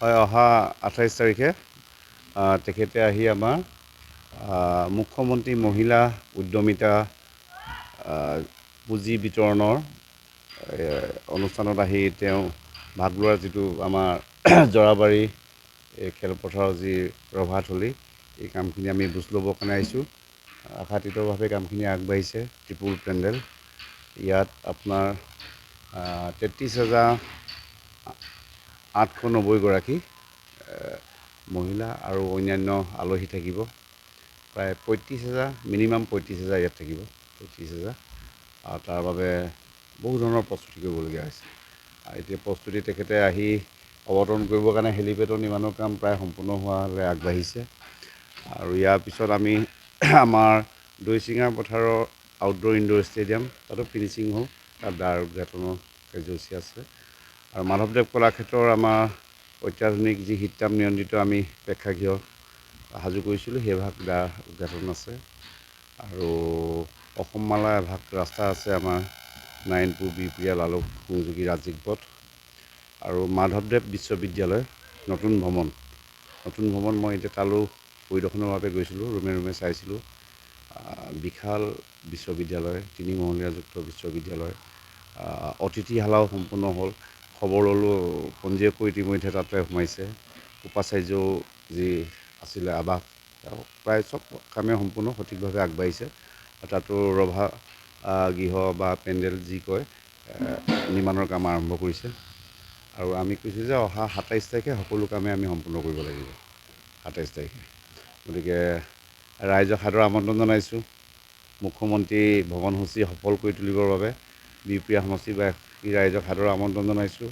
হয়, অহা 28 তাৰিখে তেখেতে আহি আমাৰ মুখ্যমন্ত্ৰী মহিলা উদ্যমিতা পুঁজি বিতৰণৰ অনুষ্ঠানত আহি তেওঁ ভাগ লোৱাৰ যিটো আমাৰ জৰাবাৰী খেলপথাৰৰ যি ৰভাথলী, এই কামখিনি আমি বুজ ল'বৰ কাৰণে আহিছোঁ। আশাতীতভাৱে কামখিনি আগবাঢ়িছে। ত্ৰিপুল পেণ্ডেল ইয়াত আপোনাৰ 33,890 মহিলা আৰু অন্যান্য আলহী থাকিব। প্ৰায় 35,000 মিনিমাম 35,000 ইয়াত থাকিব, 35,000। আৰু তাৰ বাবে বহু ধৰণৰ প্ৰস্তুতি কৰিবলগীয়া হৈছে। আৰু এতিয়া প্ৰস্তুতি তেখেতে আহি অৱতৰণ কৰিবৰ কাৰণে হেলিপেডৰ নিৰ্মাণৰ কাম প্ৰায় সম্পূৰ্ণ হোৱালৈ আগবাঢ়িছে। আৰু ইয়াৰ পিছত আমি আমাৰ দৈচিঙা পথাৰৰ আউটডোৰ ইনডোৰ ষ্টেডিয়াম, তাতো ফিনিচিং হ'ল, তাত দ্বাৰ উদ্ঘাটনৰ কাৰ্যসূচী আছে। আৰু মাধৱদেৱ কলাক্ষেত্ৰৰ আমাৰ অত্যাধুনিক যি শীততাপ নিয়ন্ত্ৰিত আমি প্ৰেক্ষাগৃহ সাজু কৰিছিলোঁ, সেই ভাগ দ্বাৰ উদ্ঘাটন আছে। আৰু অসম মালা এভাগ ৰাস্তা আছে আমাৰ নাৰায়ণপুৰ বিহপুৰীয়া লালুক সংযোগী ৰাজ্যিক পথ। আৰু মাধৱদেৱ বিশ্ববিদ্যালয় নতুন ভৱন মই এতিয়া তালৈ পৰিদৰ্শনৰ বাবে গৈছিলোঁ, ৰুমে ৰুমে চাইছিলোঁ। বিশাল বিশ্ববিদ্যালয়, 3 মহলীয়াযুক্ত বিশ্ববিদ্যালয়। অতিথিশালাও সম্পূৰ্ণ হ'ল। খবৰ ল'লোঁ, পঞ্জীয়কো ইতিমধ্যে তাতে সোমাইছে। উপাচাৰ্যও যি আছিলে আৱাস, প্ৰায় চব কামেই সম্পূৰ্ণ সঠিকভাৱে আগবাঢ়িছে। তাতো ৰভা গৃহ বা পেণ্ডেল যি কয় নিৰ্মাণৰ কাম আৰম্ভ কৰিছে। আৰু আমি কৈছোঁ যে অহা 27 তাৰিখে সকলো কামেই আমি সম্পূৰ্ণ কৰিব লাগিব। 27 তাৰিখে গতিকে ৰাইজক সাদৰ আমন্ত্ৰণ জনাইছোঁ। মুখ্যমন্ত্ৰী ভ্ৰমণসূচী সফল কৰি তুলিবৰ বাবে বিহপুৰীয়া সমষ্টিবাসী ৰাইজক সাদৰ আমন্ত্ৰণ জনাইছোঁ।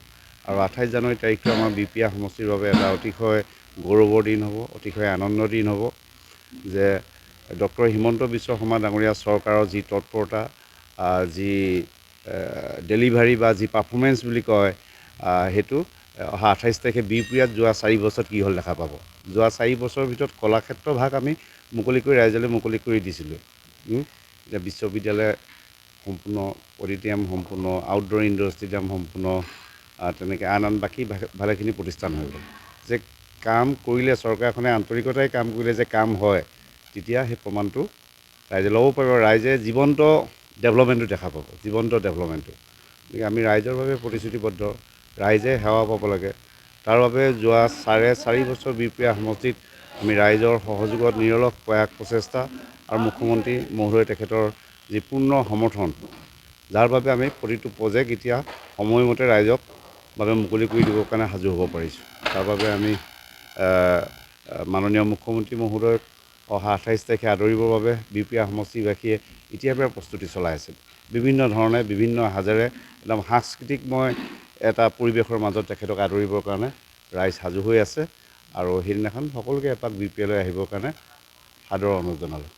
আৰু 28 জানুৱাৰী তাৰিখটো আমাৰ বিহপুৰীয়া সমষ্টিৰ বাবে এটা অতিশয় গৌৰৱৰ দিন হ'ব, অতিশয় আনন্দৰ দিন হ'ব যে ডক্টৰ হিমন্ত বিশ্ব শৰ্মা ডাঙৰীয়া চৰকাৰৰ যি তৎপৰতা, যি ডেলিভাৰী বা যি পাৰফৰ্মেঞ্চ বুলি কয়, সেইটো অহা 28 তাৰিখে বিহপুৰীয়াত যোৱা 4 বছৰত কি হ'ল দেখা পাব। যোৱা 4 বছৰৰ ভিতৰত কলাক্ষেত্ৰ ভাগ আমি মুকলি কৰি ৰাইজলৈ মুকলি কৰি দিছিলোঁ। এতিয়া বিশ্ববিদ্যালয় সম্পূৰ্ণ, অডিটৰিয়াম সম্পূৰ্ণ, আউটডোৰ ইনডোৰ ষ্টেডিয়াম সম্পূৰ্ণ, তেনেকৈ আন বাকী ভালেখিনি প্ৰতিষ্ঠান হৈ গ'ল। যে কাম কৰিলে, চৰকাৰখনে আন্তৰিকতাৰে কাম কৰিলে যে কাম হয়, তেতিয়া সেই প্ৰমাণটো ৰাইজে ল'ব পাৰিব। ৰাইজে জীৱন্ত ডেভেলপমেণ্টটো দেখা পাব, জীৱন্ত ডেভেলপমেণ্টটো। গতিকে আমি ৰাইজৰ বাবে প্ৰতিশ্ৰুতিবদ্ধ, ৰাইজে সেৱা পাব লাগে। তাৰ বাবে যোৱা 4.5 বছৰ বিহপুৰীয়া সমষ্টিত আমি ৰাইজৰ সহযোগত নিৰলস প্ৰয়াস প্ৰচেষ্টা আৰু মুখ্যমন্ত্ৰী মহোদয় তেখেতৰ যি পূৰ্ণ সমৰ্থন, যাৰ বাবে আমি প্ৰতিটো প্ৰজেক্ট এতিয়া সময়মতে ৰাইজক বাবে মুকলি কৰি দিবৰ কাৰণে সাজু হ'ব পাৰিছোঁ। তাৰ বাবে আমি মাননীয় মুখ্যমন্ত্ৰী মহোদয়ক অহা 28 তাৰিখে আদৰিবৰ বাবে বিহপুৰীয়া সমষ্টিবাসীয়ে এতিয়াৰ পৰা প্ৰস্তুতি চলাই আছে। বিভিন্ন ধৰণে, বিভিন্ন সাজেৰে একদম সাংস্কৃতিকময় এটা পৰিৱেশৰ মাজত তেখেতক আদৰিবৰ কাৰণে ৰাইজ সাজু হৈ আছে। আৰু সেইদিনাখন সকলোকে এপাক বিহপুৰীয়ালৈ আহিবৰ কাৰণে সাদৰ অনুৰোধ জনালোঁ।